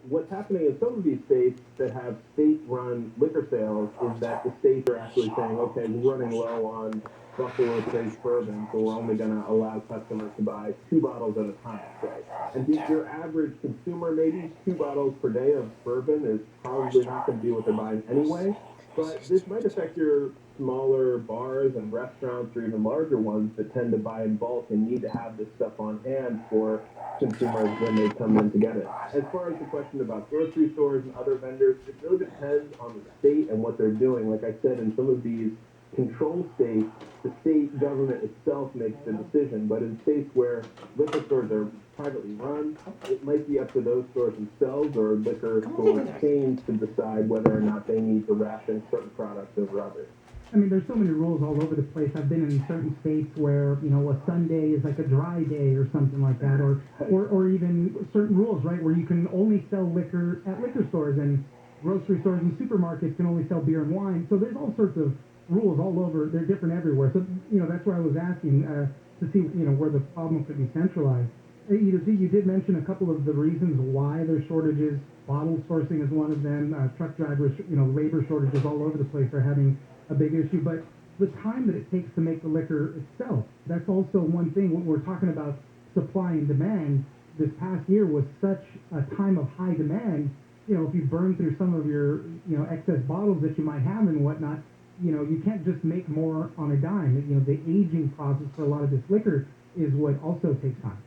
what's happening in some of these states that have state-run liquor sales is that the states are actually saying, okay, we're running low on Buffalo Trace bourbon, so we're only going to allow customers to buy 2 bottles at a time, say. And your average consumer, maybe 2 bottles per day of bourbon is probably not going to be what they're buying anyway. But this might affect your smaller bars and restaurants or even larger ones that tend to buy in bulk and need to have this stuff on hand for consumers when they come in to get it. As far as the question about grocery stores and other vendors, it really depends on the state and what they're doing. Like I said, in some of these control states, the state government itself makes the decision. But in states where liquor stores are privately run, it might be up to those stores themselves or liquor store chains to decide whether or not they need to ration certain products over others. I mean, there's so many rules all over the place. I've been in certain states where, a Sunday is like a dry day or something like that, or even certain rules, right, where you can only sell liquor at liquor stores and grocery stores and supermarkets can only sell beer and wine. So there's all sorts of rules all over. They're different everywhere. So, that's why I was asking to see, where the problem could be centralized. You did mention a couple of the reasons why there's shortages. Bottle sourcing is one of them. Truck drivers, labor shortages all over the place are having a big issue. But the time that it takes to make the liquor itself, that's also one thing. When we're talking about supply and demand, this past year was such a time of high demand. If you burn through some of your, excess bottles that you might have and whatnot, you can't just make more on a dime. The aging process for a lot of this liquor is what also takes time.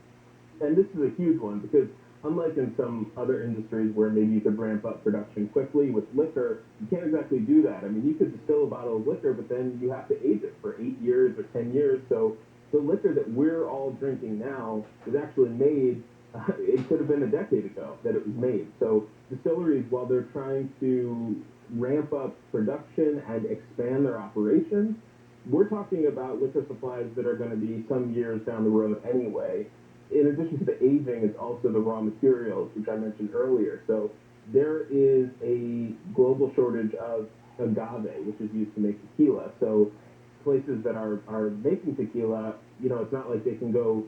And this is a huge one because unlike in some other industries where maybe you could ramp up production quickly, with liquor, you can't exactly do that. I mean, you could distill a bottle of liquor, but then you have to age it for 8 years or 10 years. So the liquor that we're all drinking now is actually made, it could have been a decade ago that it was made. So distilleries, while they're trying to ramp up production and expand their operations, we're talking about liquor supplies that are going to be some years down the road anyway. In addition to the aging, it's also the raw materials, which I mentioned earlier. So there is a global shortage of agave, which is used to make tequila. So places that are making tequila, it's not like they can go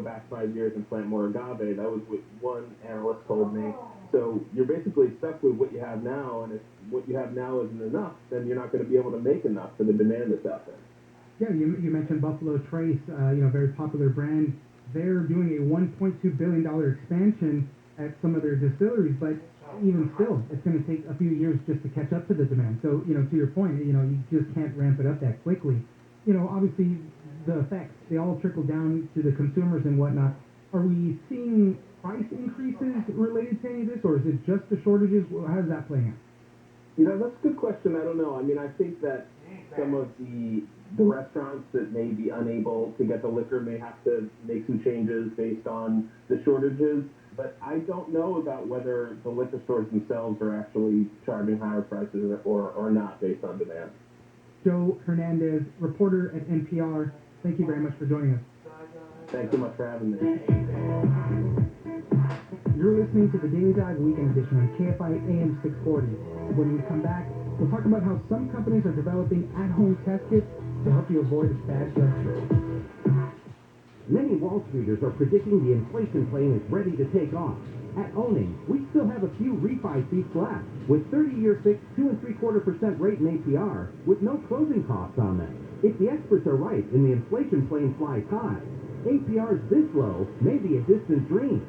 back 5 years and plant more agave. That was what one analyst told me. So you're basically stuck with what you have now, and if what you have now isn't enough, then you're not going to be able to make enough for the demand that's out there. Yeah, you mentioned Buffalo Trace, very popular brand. They're doing a $1.2 billion expansion at some of their distilleries, but even still, it's going to take a few years just to catch up to the demand. So, to your point, you just can't ramp it up that quickly. Obviously, the effects, they all trickle down to the consumers and whatnot. Are we seeing price increases related to any of this, or is it just the shortages? How does that play out? That's a good question. I don't know. I mean, I think that some of the restaurants that may be unable to get the liquor may have to make some changes based on the shortages. But I don't know about whether the liquor stores themselves are actually charging higher prices or not based on demand. Joe Hernandez, reporter at NPR, thank you very much for joining us. Thanks so much for having me. You're listening to the Daily Dive Weekend Edition on Kfi Am 640. When we come back, we'll talk about how some companies are developing at-home test kits to help you avoid a bad judgment. Many Wall Streeters are predicting the inflation plane is ready to take off. At Owning, we still have a few refi seats left, with 30-year fixed 2.75% rate in APR, with no closing costs on them. If the experts are right and the inflation plane flies high, APRs this low may be a distant dream.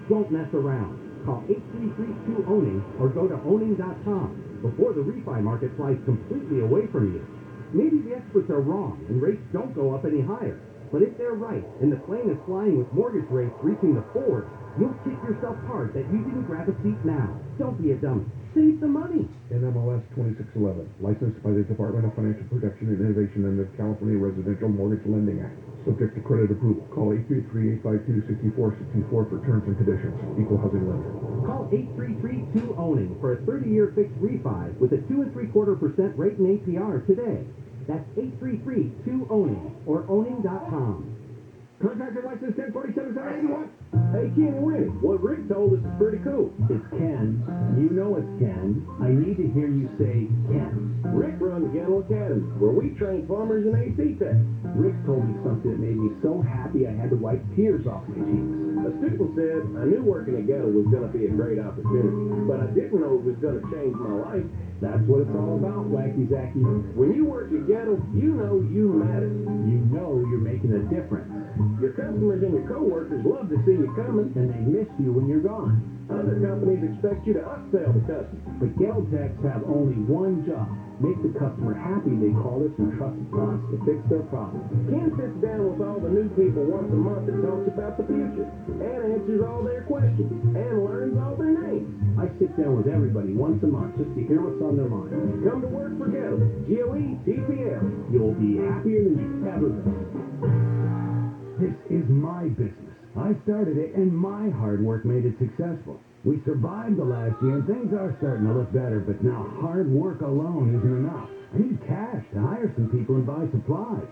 Don't mess around. Call 833-2-OWNING or go to owning.com before the refi market flies completely away from you. Maybe the experts are wrong and rates don't go up any higher. But if they're right and the plane is flying with mortgage rates reaching the fours, you'll kick yourself hard that you didn't grab a seat now. Don't be a dummy. Save the money. NMLS 2611, licensed by the Department of Financial Protection and Innovation and the California Residential Mortgage Lending Act. Subject to credit approval. Call 833-852-6464 for terms and conditions. Equal housing lender. Call 833-2-OWNING for a 30-year fixed refi with a 2.75% rate in APR today. That's 833-2-OWNING or owning.com. Contractor license 1047-781. Hey, Ken and Winnie, what Rick told us is pretty cool. It's Ken. You know it's Ken. I need to hear you say Ken. Rick runs Gettle Academy, where we train plumbers and AC techs. Rick told me something that made me so happy I had to wipe tears off my cheeks. A student said, I knew working at Gettle was going to be a great opportunity, but I didn't know it was going to change my life. That's what it's all about, Wacky Zacky. When you work at Gettle, you know you matter. You know you're making a difference. Your customers and your coworkers love to see you coming, And they miss you when you're gone. other companies expect you to upsell the customer. But Gettle techs have only one job. Make the customer happy they call us and trust us to fix their problem. Ken sits down with all the new people once a month and talks about the future, and answers all their questions, and learns all their names. I sit down with everybody once a month just to hear what's on their mind. Come to work for Gettle, GOE-TPL. You'll be happier than you've ever been. This is my business. I started it, and my hard work made it successful. We survived the last year, and things are starting to look better, but now hard work alone isn't enough. I need cash to hire some people and buy supplies.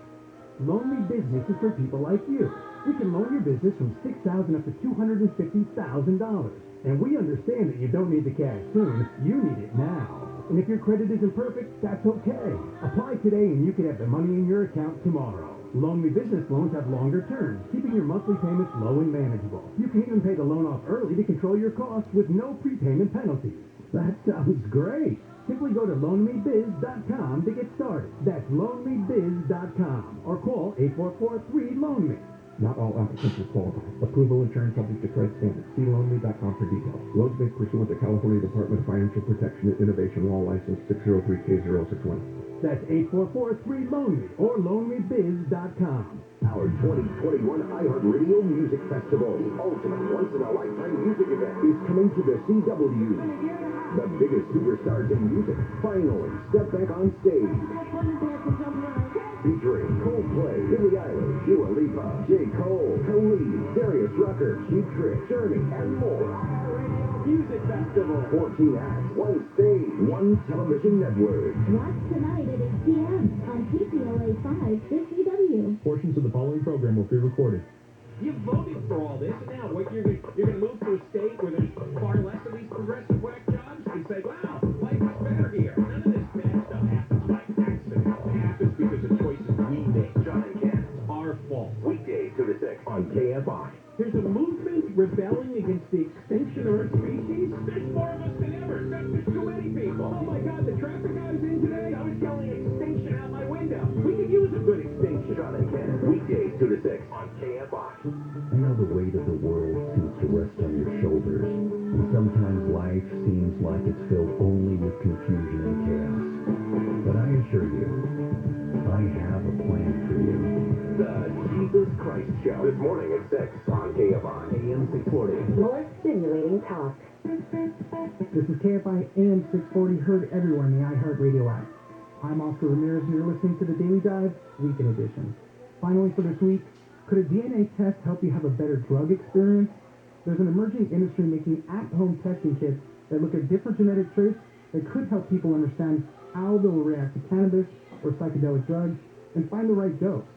Loan Me Business is for people like you. We can loan your business from $6,000 up to $250,000. And we understand that you don't need the cash soon. You need it now. And if your credit isn't perfect, that's okay. Apply today and you can have the money in your account tomorrow. Loan Me Business loans have longer terms, keeping your monthly payments low and manageable. You can even pay the loan off early to control your costs with no prepayment penalties. That sounds great. Simply go to loanmebiz.com to get started. That's loanmebiz.com or call 844-3-LOAN-ME. Not all applicants will qualify. Approval and terms subject to credit standards. See loanme.com for details. Loans made pursuant to California Department of Financial Protection and Innovation Law License 603K061. That's 844-3-LOAN-ME or loanmebiz.com. Our 2021 iHeartRadio Music Festival, the ultimate once-in-a-lifetime music event, is coming to the CW. The biggest superstars in music finally step back on stage. Featuring Coldplay, Billie Eilish, Dua Lipa, J. Cole, Khalid, Darius Rucker, Cheap Trick, Journey, and more. Music Festival. 14 acts, one stage, one television network. Watch tonight at 8 p.m. on KPLA 5, the CW. Portions of the following program will be recorded. You voted for all this, and now what? You're gonna move to a state where there's far less of these progressive whack jobs and say, wow, life is better here. None of this bad stuff happens by accident. It happens because of choices we make. John and Ken. It's our fault. Weekdays 2 to 6 on KFI. There's a movement rebelling against the extinction of our species. There's more of us than ever. There's too many people. Oh my God, the traffic I was in today, I was yelling extinction out my window. We could use a good extinction. John and Ken. Weekdays 2 to 6 on KFI. I know the weight of the world seems to rest on your shoulders, and sometimes life seems like it's filled only with confusion and chaos. But I assure you, I have a plan for you. The Jesus Christ Show. This morning at 6 on KFI. AM 640. More stimulating talk. This is KFI AM 640, heard everywhere in the iHeartRadio app. I'm Oscar Ramirez, and you're listening to the Daily Dive Weekend Edition. Finally for this week, could a DNA test help you have a better drug experience? There's an emerging industry making at-home testing kits that look at different genetic traits that could help people understand how they'll react to cannabis or psychedelic drugs and find the right dose.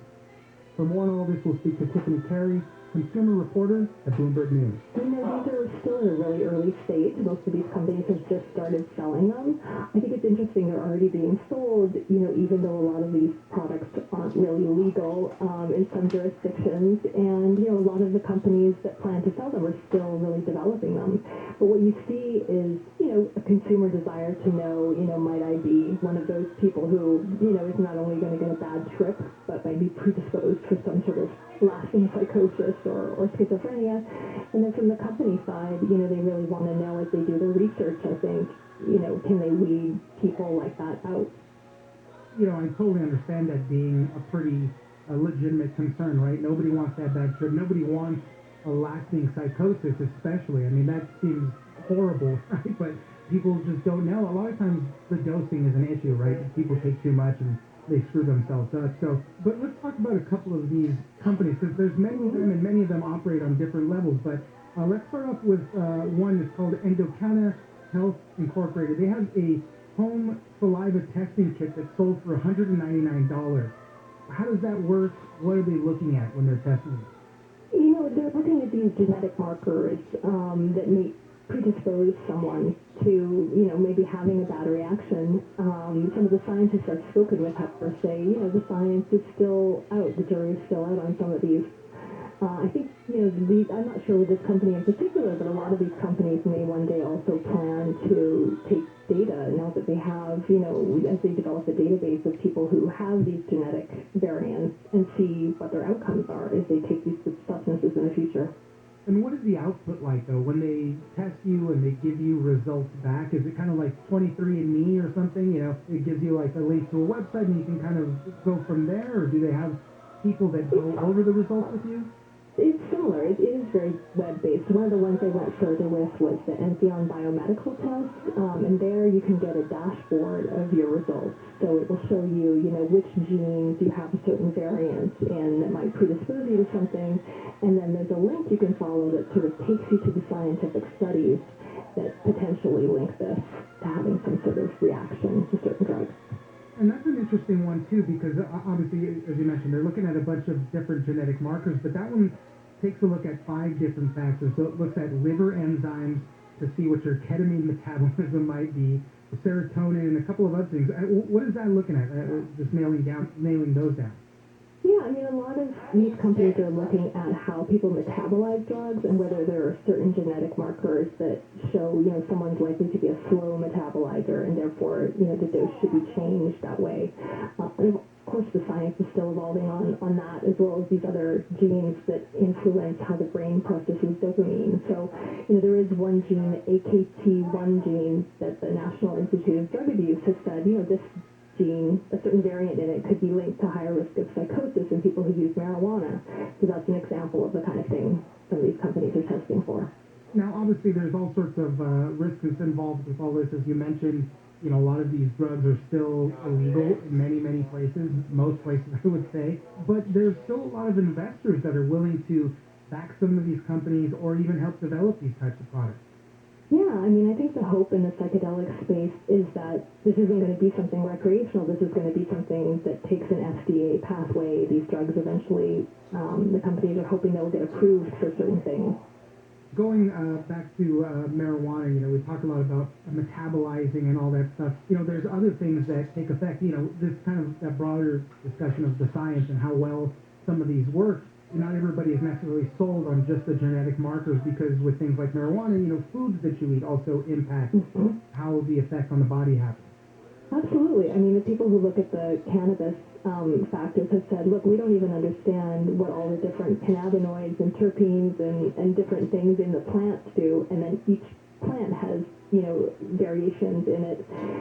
For more on all this, we'll speak to Tiffany Carey, consumer reporter at Bloomberg News. You know, these are still in a really early stage. Most of these companies have just started selling them. I think it's interesting they're already being sold, even though a lot of these products aren't really legal in some jurisdictions. And, a lot of the companies that plan to sell them are still really developing them. But what you see is, a consumer desire to know, might I be one of those people who, is not only going to get a bad trip, but might be predisposed for some sort of lasting psychosis or schizophrenia. And then from the company side, they really want to know as they do their research, I think, can they weed people like that out? I totally understand that being a pretty legitimate concern, right? Nobody wants that bad trip. Nobody wants a lasting psychosis, especially. I mean, that seems horrible, right? But people just don't know. A lot of times the dosing is an issue, right? People take too much and they screw themselves up. But let's talk about a couple of these companies, because there's many of them, and many of them operate on different levels. But let's start off with one that's called Endocana Health Incorporated. They have a home saliva testing kit that's sold for $199. How does that work? What are they looking at when they're testing it? They're looking at these genetic markers that may predispose someone to, maybe having a bad reaction. Some of the scientists I've spoken with, however, say, the science is still out. The jury is still out on some of these. I think, I'm not sure with this company in particular, but a lot of these companies may one day also plan to take data now that they have, as they develop a database of people who have these genetic variants and see what their outcomes are as they take these substances in the future. And what is the output like, though, when they test you and they give you results back? Is it kind of like 23andMe or something? It gives you like a link to a website and you can kind of go from there, or do they have people that go over the results with you? It's similar. It is very web-based. One of the ones I went further with was the Entheon biomedical test, and there you can get a dashboard of your results. So it will show you, which genes you have a certain variant and that might predispose you to something, and then there's a link you can follow that sort of takes you to the scientific studies that potentially link this to having some sort of reaction to certain drugs. And that's an interesting one, too, because obviously, as you mentioned, they're looking at a bunch of different genetic markers, but that one takes a look at 5 different factors. So it looks at liver enzymes to see what your ketamine metabolism might be, serotonin, and a couple of other things. What is that looking at? Just nailing those down. Yeah, a lot of these companies are looking at how people metabolize drugs and whether there are certain genetic markers that show, someone's likely to be a slow metabolizer and therefore, the dose should be changed that way. And of course, the science is still evolving on that, as well as these other genes that influence how the brain processes dopamine. So, there is one gene, the AKT1 gene, that the National Institute of Drug Abuse has said, this gene, a certain variant in it, could be linked to higher risk of psychosis in people who use marijuana. So that's an example of the kind of thing some of these companies are testing for. Now, obviously, there's all sorts of risks involved with all this. As you mentioned, a lot of these drugs are still illegal in many, many places, most places, I would say. But there's still a lot of investors that are willing to back some of these companies or even help develop these types of products. Yeah, I think the hope in the psychedelic space is that this isn't going to be something recreational. This is going to be something that takes an FDA pathway. These drugs eventually, the companies are hoping they'll get approved for certain things. Going back to marijuana, we talked a lot about metabolizing and all that stuff. There's other things that take effect. This kind of that broader discussion of the science and how well some of these work. Not everybody is necessarily sold on just the genetic markers, because with things like marijuana, foods that you eat also impact how the effect on the body happens. Absolutely. The people who look at the cannabis factors have said, look, we don't even understand what all the different cannabinoids and terpenes and different things in the plants do, and then each plant has, variations in it,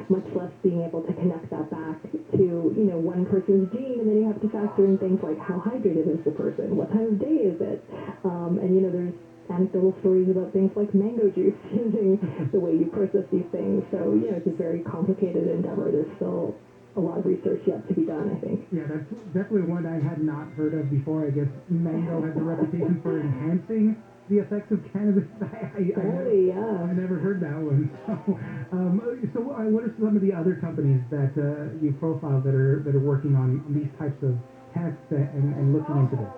much less being able to connect that back to, one person's gene, and then you have to factor in things like how hydrated is the person, what time of day is it, and, there's anecdotal stories about things like mango juice changing the way you process these things. So, it's a very complicated endeavor. There's still a lot of research yet to be done, I think. Yeah, that's definitely one I had not heard of before. I guess mango has a reputation for enhancing the effects of cannabis. I never heard that one. So what are some of the other companies that you profiled that are working on these types of tests and looking into this?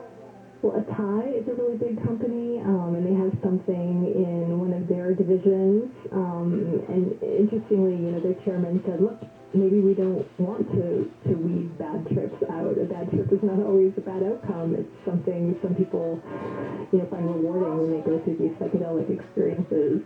Well, Atai is a really big company, and they have something in one of their divisions. And interestingly, their chairman said, look, maybe we don't want to weed bad trips out. A bad trip is not always a bad outcome. It's something some people, find rewarding when they go through these psychedelic experiences.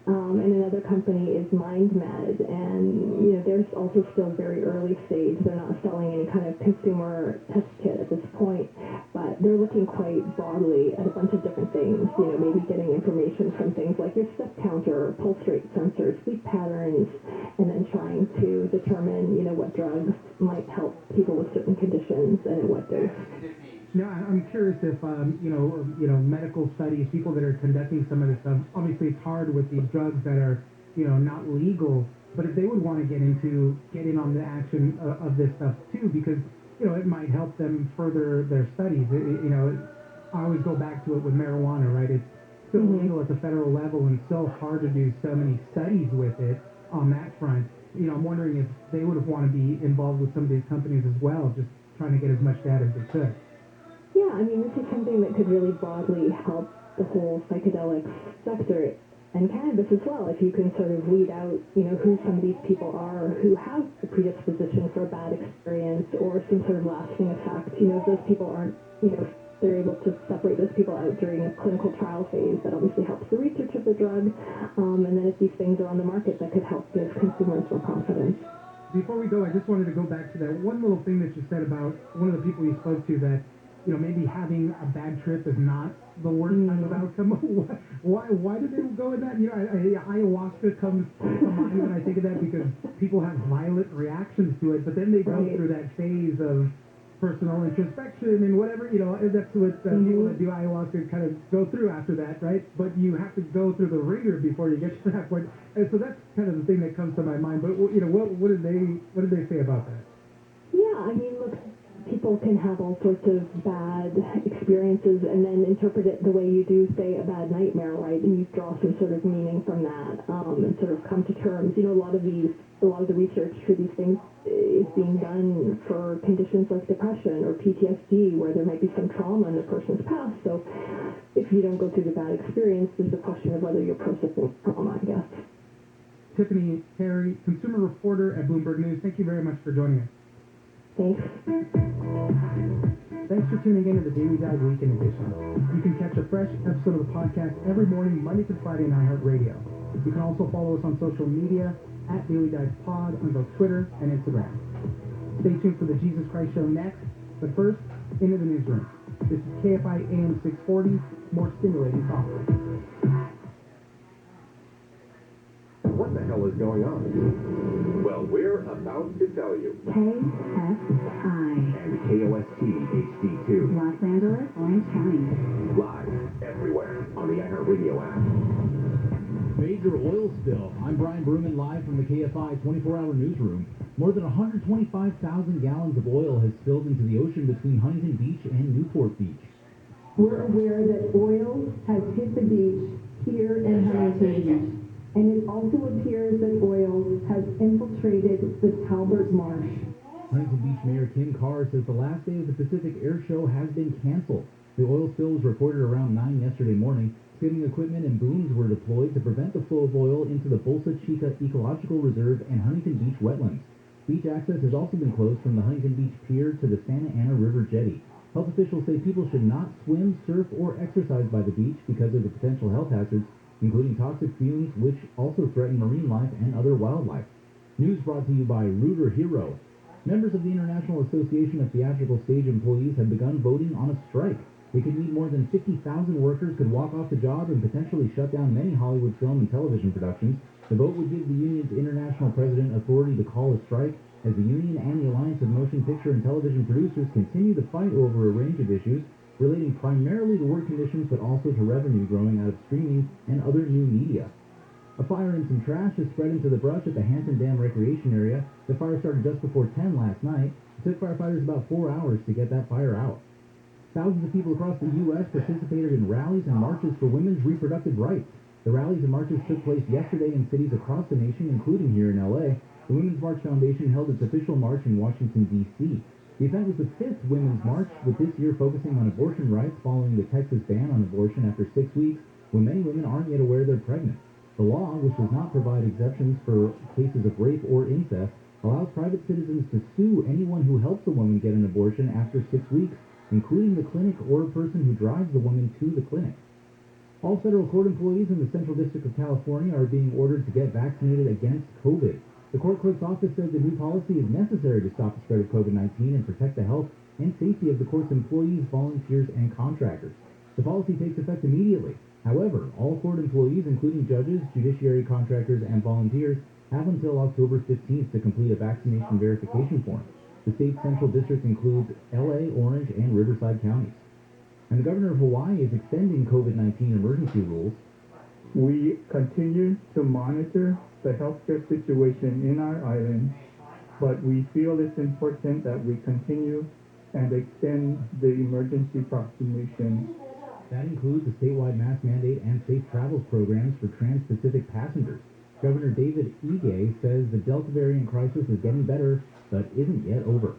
And another company is MindMed, and they're also still very early stage. They're not selling any kind of consumer test kit at this point, but they're looking quite broadly at a bunch of different things. Maybe getting information from things like your step counter, pulse rate sensors, sleep patterns, and then trying to determine, what drugs might help people with certain conditions and at what dose. Now, I'm curious if, medical studies, people that are conducting some of this stuff, obviously it's hard with these drugs that are, not legal, but if they would want to get in on the action of this stuff too, because, it might help them further their studies. I always go back to it with marijuana, right? It's still legal at the federal level and so hard to do so many studies with it on that front. I'm wondering if they would want to be involved with some of these companies as well, just trying to get as much data as they could. Yeah, I mean, this is something that could really broadly help the whole psychedelic sector and cannabis as well. If you can sort of weed out, who some of these people are who have a predisposition for a bad experience or some sort of lasting effect. If those people aren't, they're able to separate those people out during a clinical trial phase, that obviously helps the research of the drug. And then if these things are on the market, that could help give consumers more confidence. Before we go, I just wanted to go back to that one little thing that you said about one of the people you spoke to, that maybe having a bad trip is not the worst kind of outcome. Why do they go with that? Ayahuasca comes to mind when I think of that, because people have violent reactions to it, but then they go through that phase of personal introspection and whatever, that's what people that do ayahuasca kind of go through after that, right? But you have to go through the ringer before you get to that point. And so that's kind of the thing that comes to my mind. But, what did they say about that? Yeah, I mean, look, people can have all sorts of bad experiences and then interpret it the way you do, say, a bad nightmare, right? And you draw some sort of meaning from that, and sort of come to terms. A lot of the research for these things is being done for conditions like depression or PTSD, where there might be some trauma in the person's past. So if you don't go through the bad experience, there's a question of whether you're processing trauma, I guess. Tiffany Terry, consumer reporter at Bloomberg News, thank you very much for joining us. Thanks. Thanks for tuning in to the Daily Dive Weekend Edition. You can catch a fresh episode of the podcast every morning, Monday through Friday on iHeartRadio. You can also follow us on social media at Daily Dive Pod on both Twitter and Instagram. Stay tuned for the Jesus Christ Show next, but first, into the newsroom. This is Kfi Am 640, more stimulating thoughts. What the hell is going on? Well, we're about to tell you. KFI. And KOST HD2. Los Angeles, Orange County. Live everywhere on the iHeartRadio app. Major oil spill. I'm Brian Bruman, live from the KFI 24-hour newsroom. More than 125,000 gallons of oil has spilled into the ocean between Huntington Beach and Newport Beach. We're aware that oil has hit the beach here in Huntington Beach. And it also appears that oil has infiltrated the Talbert Marsh. Huntington Beach Mayor Kim Carr says the last day of the Pacific Air Show has been canceled. The oil spill was reported around 9 yesterday morning. Skimming equipment and booms were deployed to prevent the flow of oil into the Bolsa Chica Ecological Reserve and Huntington Beach wetlands. Beach access has also been closed from the Huntington Beach Pier to the Santa Ana River jetty. Health officials say people should not swim, surf, or exercise by the beach because of the potential health hazards, including toxic fumes, which also threaten marine life and other wildlife. News brought to you by Rooter Hero. Members of the International Association of Theatrical Stage Employees have begun voting on a strike. It could mean more than 50,000 workers could walk off the job and potentially shut down many Hollywood film and television productions. The vote would give the union's international president authority to call a strike, as the union and the Alliance of Motion Picture and Television Producers continue to fight over a range of issues relating primarily to work conditions but also to revenue growing out of streaming and other new media. A fire and some trash has spread into the brush at the Hampton Dam Recreation Area. The fire started just before 10 last night. It took firefighters about 4 hours to get that fire out. Thousands of people across the U.S. participated in rallies and marches for women's reproductive rights. The rallies and marches took place yesterday in cities across the nation, including here in L.A. The Women's March Foundation held its official march in Washington, D.C. The event was the 5th Women's March, with this year focusing on abortion rights following the Texas ban on abortion after 6 weeks, when many women aren't yet aware they're pregnant. The law, which does not provide exceptions for cases of rape or incest, allows private citizens to sue anyone who helps a woman get an abortion after 6 weeks, including the clinic or a person who drives the woman to the clinic. All federal court employees in the Central District of California are being ordered to get vaccinated against COVID. The court clerk's office said the new policy is necessary to stop the spread of COVID-19 and protect the health and safety of the court's employees, volunteers, and contractors. The policy takes effect immediately. However, all court employees, including judges, judiciary contractors, and volunteers, have until October 15th to complete a vaccination verification form. The state's Central District includes LA, Orange, and Riverside counties. And the governor of Hawaii is extending COVID-19 emergency rules. We continue to monitor the healthcare situation in our island, but we feel it's important that we continue and extend the emergency proclamation. That includes a statewide mask mandate and safe travels programs for trans-Pacific passengers. Governor David Ige says the Delta variant crisis is getting better, but isn't yet over.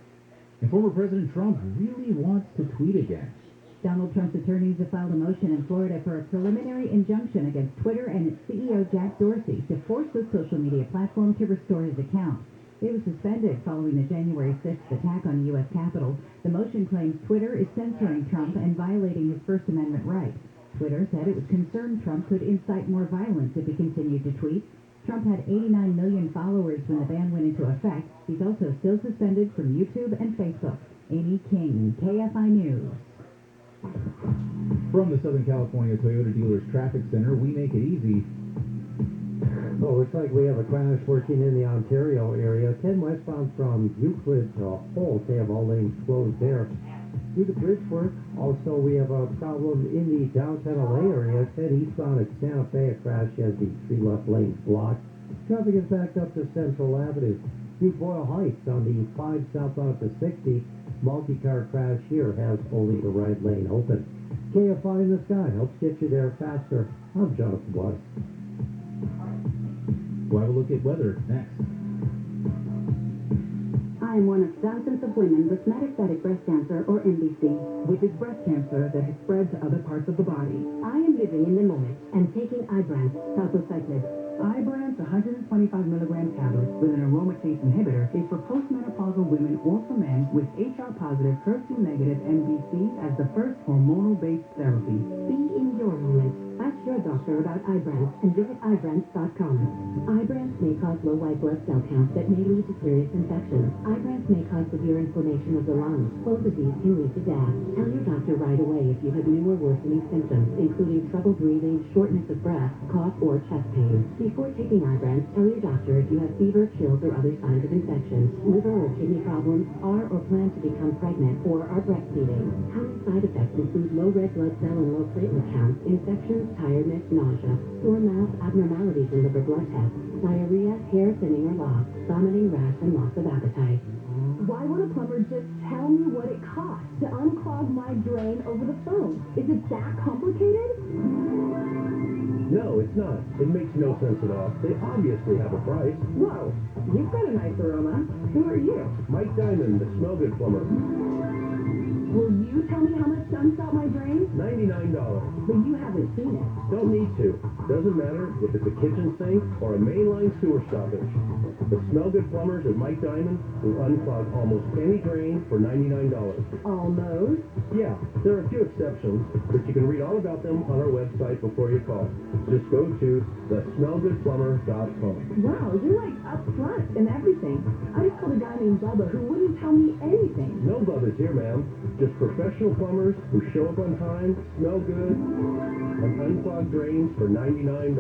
And former President Trump really wants to tweet again. Donald Trump's attorneys have filed a motion in Florida for a preliminary injunction against Twitter and its CEO Jack Dorsey to force the social media platform to restore his account. It was suspended following the January 6th attack on the U.S. Capitol. The motion claims Twitter is censoring Trump and violating his First Amendment rights. Twitter said it was concerned Trump could incite more violence if he continued to tweet. Trump had 89 million followers when the ban went into effect. He's also still suspended from YouTube and Facebook. Amy King, KFI News. From the Southern California Toyota Dealers Traffic Center, we make it easy. Oh, looks like we have a crash working in the Ontario area. 10 westbound from Euclid to Holt. They have all lanes closed there. Due to bridge work, also we have a problem in the downtown LA area. 10 eastbound at Santa Fe, a crash has the 3 left lanes blocked. Traffic is backed up to Central Avenue. New Boyle Heights on the 5 southbound to 60. Multi-car crash here has only the right lane open. KFI in the sky helps get you there faster. I'm Jonathan Blythe. We'll have a look at weather next. I am one of thousands of women with metastatic breast cancer, or MBC, which is breast cancer that has spread to other parts of the body. I am living in the moment and taking Ibrance palbociclib. Ibrance 125 milligram tablets with an aromatase inhibitor is for postmenopausal women or for men with HR-positive, HER2-negative MBC as the first hormonal-based therapy. Be in your moment. Ask your doctor about Ibrance and visit Ibrance.com. Ibrance may cause low white blood cell counts that may lead to serious infections. Ibrance may cause severe inflammation of the lungs. Both of these can lead to death. Tell your doctor right away if you have new or worsening symptoms, including trouble breathing, shortness of breath, cough, or chest pain. Before taking Ibrance, tell your doctor if you have fever, chills, or other signs of infections, liver or kidney problems, are or plan to become pregnant, or are breastfeeding. Common side effects include low red blood cell and low platelet counts, infections, tiredness, nausea, sore mouth, abnormalities in liver blood tests, diarrhea, hair thinning or loss, vomiting, rash, and loss of appetite. Why won't a plumber just tell me what it costs to unclog my drain over the phone? Is it that complicated? No, it's not. It makes no sense at all. They obviously have a price. Whoa, you've got a nice aroma. Who are you? Mike Diamond, the smell good plumber. Will you tell me how much to unsalt my drain? $99. But you haven't seen it. Don't need to. Doesn't matter if it's a kitchen sink or a mainline sewer stoppage. The smell good plumbers at Mike Diamond will unclog almost any drain for $99. Almost? Yeah, there are a few exceptions, but you can read all about them on our website before you call. Just go to thesmellgoodplumber.com. Wow, you're like up front and everything. I just called a guy named Bubba who wouldn't tell me anything. No Bubba's here, ma'am. Just professional plumbers who show up on time, smell good, and unclog drains for $99.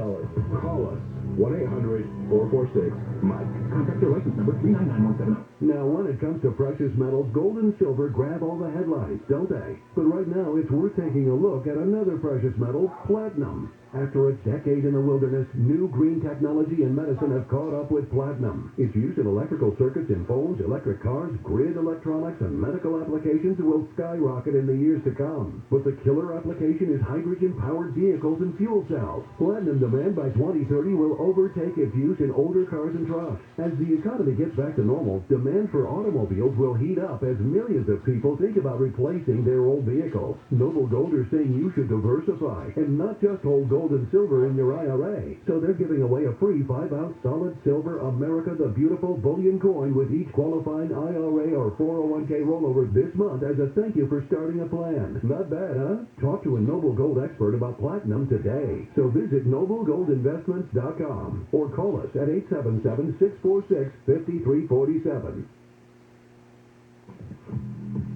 Call us. 1-800-446-MIKE. Contractor license number 399170. Now, when it comes to precious metals, gold and silver grab all the headlines, don't they? But right now, it's worth taking a look at another precious metal, platinum. After a decade in the wilderness, new green technology and medicine have caught up with platinum. Its use in electrical circuits in phones, electric cars, grid electronics, and medical applications will skyrocket in the years to come. But the killer application is hydrogen-powered vehicles and fuel cells. Platinum demand by 2030 will overtake its use in older cars and trucks. As the economy gets back to normal, demand for automobiles will heat up as millions of people think about replacing their old vehicles. Noble Gold are saying you should diversify and not just hold gold and silver in your IRA. So they're giving away a free 5-ounce solid silver America the Beautiful bullion coin with each qualifying IRA or 401k rollover this month as a thank you for starting a plan. Not bad, huh? Talk to a Noble Gold expert about platinum today. So visit noblegoldinvestments.com or call us at 877-646-5347.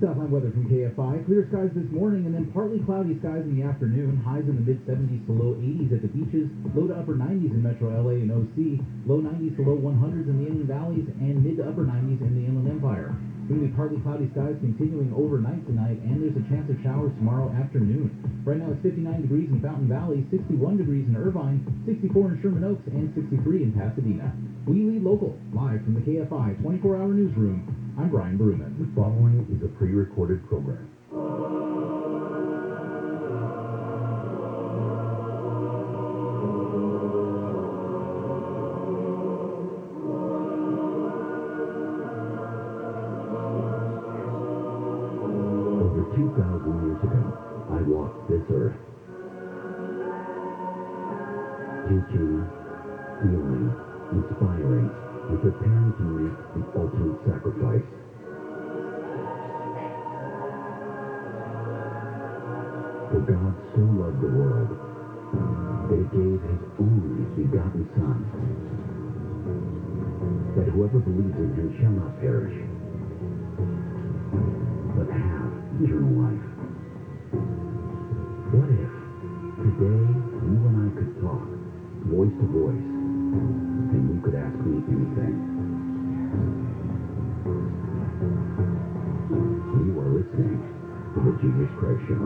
Southline weather from KFI. Clear skies this morning and then partly cloudy skies in the afternoon. Highs in the mid-70s to low 80s at the beaches. Low to upper 90s in Metro LA and OC. Low 90s to low 100s in the inland valleys and mid to upper 90s in the Inland Empire. It's going to be partly cloudy skies continuing overnight tonight, and there's a chance of showers tomorrow afternoon. Right now it's 59 degrees in Fountain Valley, 61 degrees in Irvine, 64 in Sherman Oaks, and 63 in Pasadena. We lead local, live from the KFI 24-hour newsroom. I'm Brian Bruman. The following is a pre-recorded program. Over 2,000 years ago, walk this earth. Teaching, healing, inspiring, and preparing to make the ultimate sacrifice. For God so loved the world that he gave his only begotten Son, that whoever believes in him shall not perish, but have eternal life. What if today you and I could talk voice to voice, and you could ask me anything? You are listening to the Jesus Christ Show.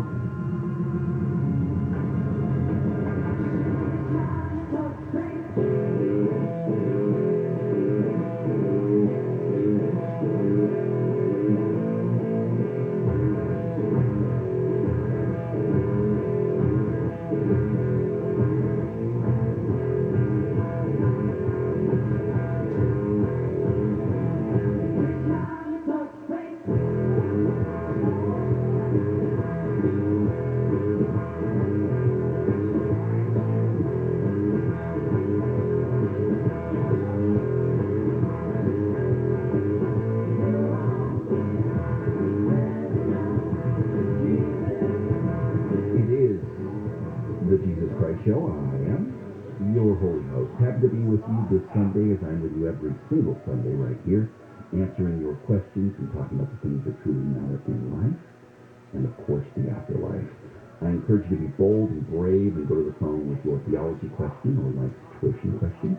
Show. I am your holy host. Happy to be with you this Sunday, as I'm with you every single Sunday right here, answering your questions and talking about the things that truly matter in life, and of course the afterlife. I encourage you to be bold and brave and go to the phone with your theology question or life situation question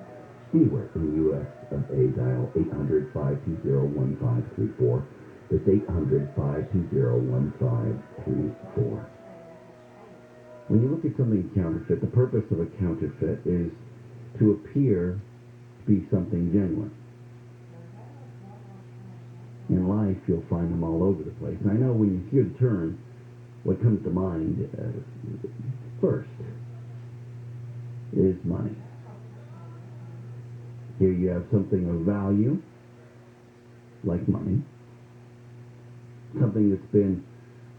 anywhere in the U.S. of A. Dial 800-520-1534. That's 800-520-1534. When you look at something counterfeit, the purpose of a counterfeit is to appear to be something genuine. In life, you'll find them all over the place. And I know when you hear the term, what comes to mind first is money. Here you have something of value, like money, something that's been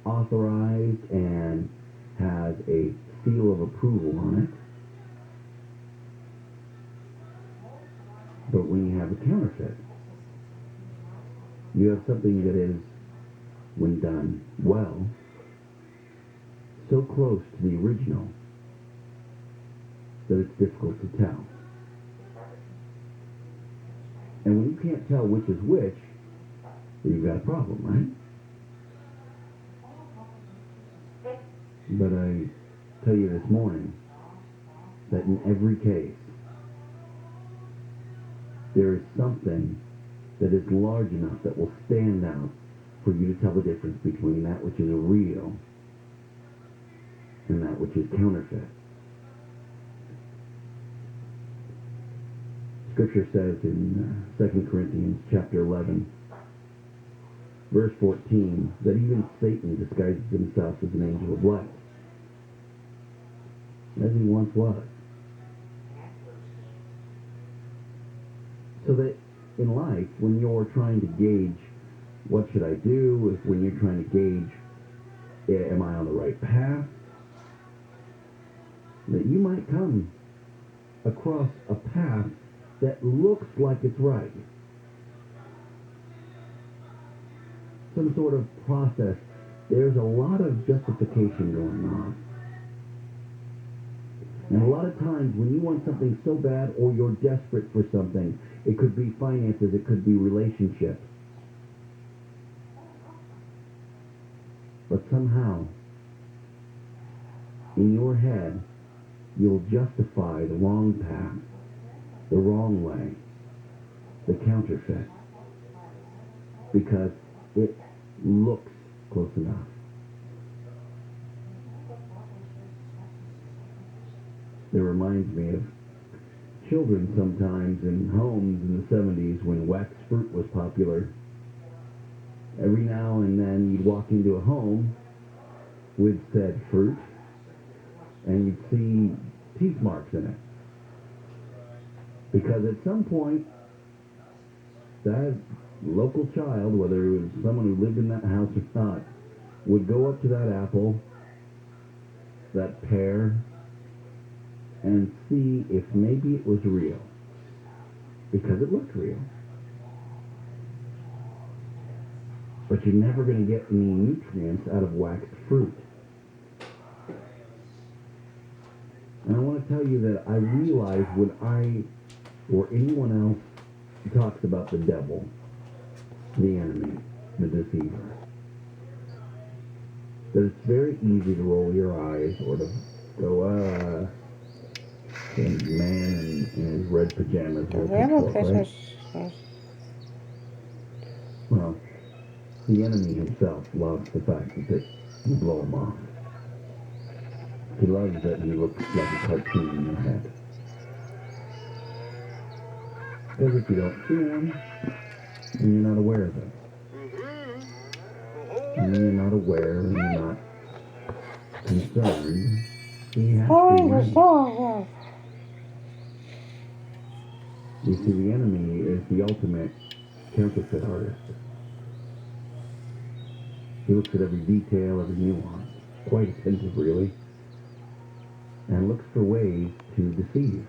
authorized and has a seal of approval on it. But when you have a counterfeit, you have something that is, when done well, so close to the original that it's difficult to tell. And when you can't tell which is which, you've got a problem, right? But I tell you this morning that in every case, there is something that is large enough that will stand out for you to tell the difference between that which is real and that which is counterfeit. Scripture says in 2 Corinthians chapter 11, verse 14, that even Satan disguises himself as an angel of light, as he once was. So that in life, when you're trying to gauge what should I do, when you're trying to gauge am I on the right path, that you might come across a path that looks like it's right. Some sort of process. There's a lot of justification going on. And a lot of times when you want something so bad or you're desperate for something, it could be finances, it could be relationships. But somehow, in your head, you'll justify the wrong path, the wrong way, the counterfeit, because it looks close enough. It reminds me of children sometimes in homes in the 70s when wax fruit was popular. Every now and then you'd walk into a home with said fruit and you'd see teeth marks in it. Because at some point, that local child, whether it was someone who lived in that house or not, would go up to that apple that pair and see if maybe it was real. Because it looked real. But you're never going to get any nutrients out of waxed fruit. And I want to tell you that I realize when I or anyone else talks about the devil, the enemy, the deceiver, that it's very easy to roll your eyes or to go, and man in his red pajamas with a pitchfork, right? Well, the enemy himself loves the fact that you blow him off. He loves that he looks like a cartoon in your head. Because if you don't see him, and you're not aware of it, and you're not aware, and you're not concerned, he has to. You see, the enemy is the ultimate counterfeit artist. He looks at every detail, every nuance, quite attentive, really, and looks for ways to deceive.